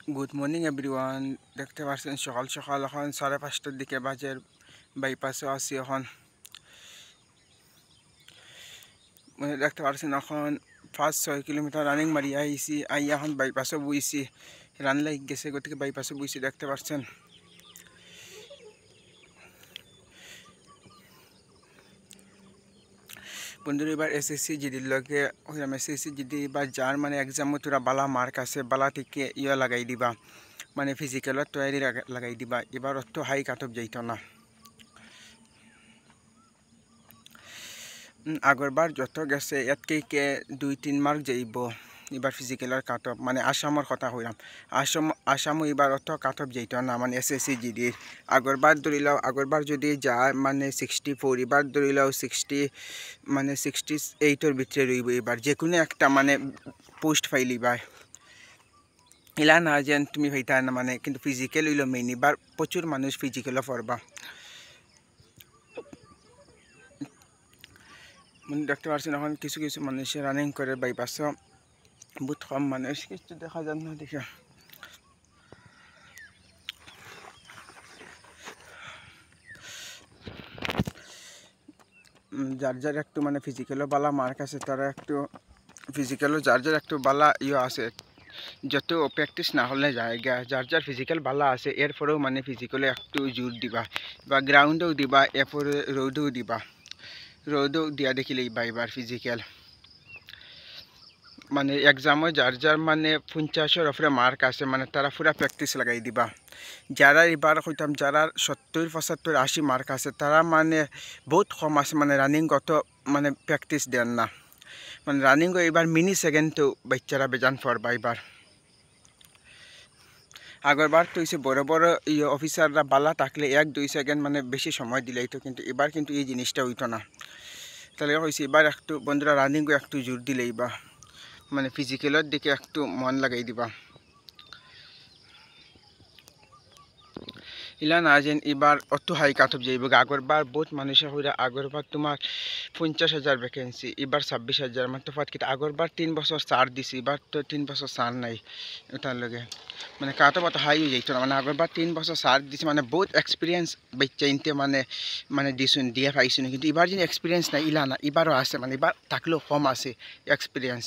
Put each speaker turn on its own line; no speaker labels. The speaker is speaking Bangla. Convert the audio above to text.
Good morning everyone. দেখতে পাচ্ছেন সকাল সকাল এখন 5:30টার দিকে বাজের বাইপাসও আছি এখন। মানে দেখতে পাচ্ছেন এখন 5-6 কিলোমিটার রানিং মারি আইছি, এখন বাইপাসও বইছি, রান লাগ গেছে, গতিকে বাইপাসও বইছি। দেখতে পাচ্ছেন বন্ধুরা এবার এসএসসি জিডির লগে হইলাম। এসএসসি জিডি এবার যার মানে এক্সামও তোরা বালা মার্ক আছে, বালা থেকে লাগাই দিবা, মানে ফিজিক্যালত তৈরি লাগাই দিবা। এবার অত হাই কাটপ যাইত না। আগরবার যত গেছে এতকে 2-3 মার্ক যাইব এবার ফিজিক্যালের কাট অফ, মানে আসামের কথা হইলাম। আসামও এবার অত কাট অফ যাইত না, মানে এসএসসি জিডির। আগরবার ধরিলাও, আগরবার যদি যায় মানে 64, এবার ধরিলাও 60, মানে 68-এর ভিতরে রইব। এবার যে কোনো একটা মানে পোস্ট ফাইলিবার এলা না যেন তুমি হইতা না, মানে কিন্তু ফিজিক্যাল হইল মেইন। এবার প্রচুর মানুষ ফিজিক্যালও পড়বা। দেখতে পাচ্ছেন এখন কিছু কিছু মানুষে রানিং করে বাইপাসও, বহুত কম মানুষ, কিছু দেখা যায় না দেখে। যার যার একটু মানে ফিজিক্যালও বালা মার্ক আছে, তারা একটু ফিজিক্যালও যার যার একটু বালা আছে, যত প্র্যাকটিস না হলে যায় গা। যার যার ফিজিক্যাল বালা আছে এরপরেও মানে ফিজিক্যালে একটু জোর দিবা, বা গ্রাউন্ডেও দিবা, এরপরে রোডেও দিবা। রোডেও দিয়া দেখিলেই বা এবার ফিজিক্যাল মানে এক্সামও যার যার মানে 50-এর উপরে মার্ক আছে, মানে তারা পুরা প্র্যাকটিস লাগাই দিবা। যারা এবার হইতাম যারা 70-75-80 মার্ক আছে, তারা মানে বহুত কম আছে, মানে রানিং কত মানে প্র্যাকটিস দেন না, মানে রানিংও এবার মিনি সেকেন্ডও বাচ্চারা বেজান পড়বা এবার। আগরবার তো হয়েছে বড় বড় অফিসাররা বালা থাকলে 1-2 সেকেন্ড মানে বেশি সময় দিলেই তো, কিন্তু এবার কিন্তু এই জিনিসটা হইতো না। তাহলে হয়েছে এবার একটু বন্ধুরা রানিংও একটু জোর দিলেই বা মানে ফিজিক্যালের দিকে একটু মন লাগাই দিবা। ইলা না যেন এবার অত হাই কাট অফ যাইব। আগরবার বহুত মানুষের হইরা, আগরবার তোমার 50,000 ভ্যাকেন্সি, এবার 26,000, মানে তফাৎ কিন্তু আগরবার 3 বছর ছাড় দিছি, এবার তো 3 বছর ছাড় নাই। ওটার লগে মানে কাট অফ অত হাই হয়ে যাইতো না, মানে আগরবার 3 বছর ছাড় দিছি, মানে বহুত এক্সপিরিয়েন্স বাচ্চা ইনতে মানে মানে দিছুন দিয়ে পাইছুন। কিন্তু এবার যিনি এক্সপিরিয়েন্স নাই ইলা না, এবারও আছে, মানে এবার থাকলেও কম আছে এক্সপিরিয়েন্স।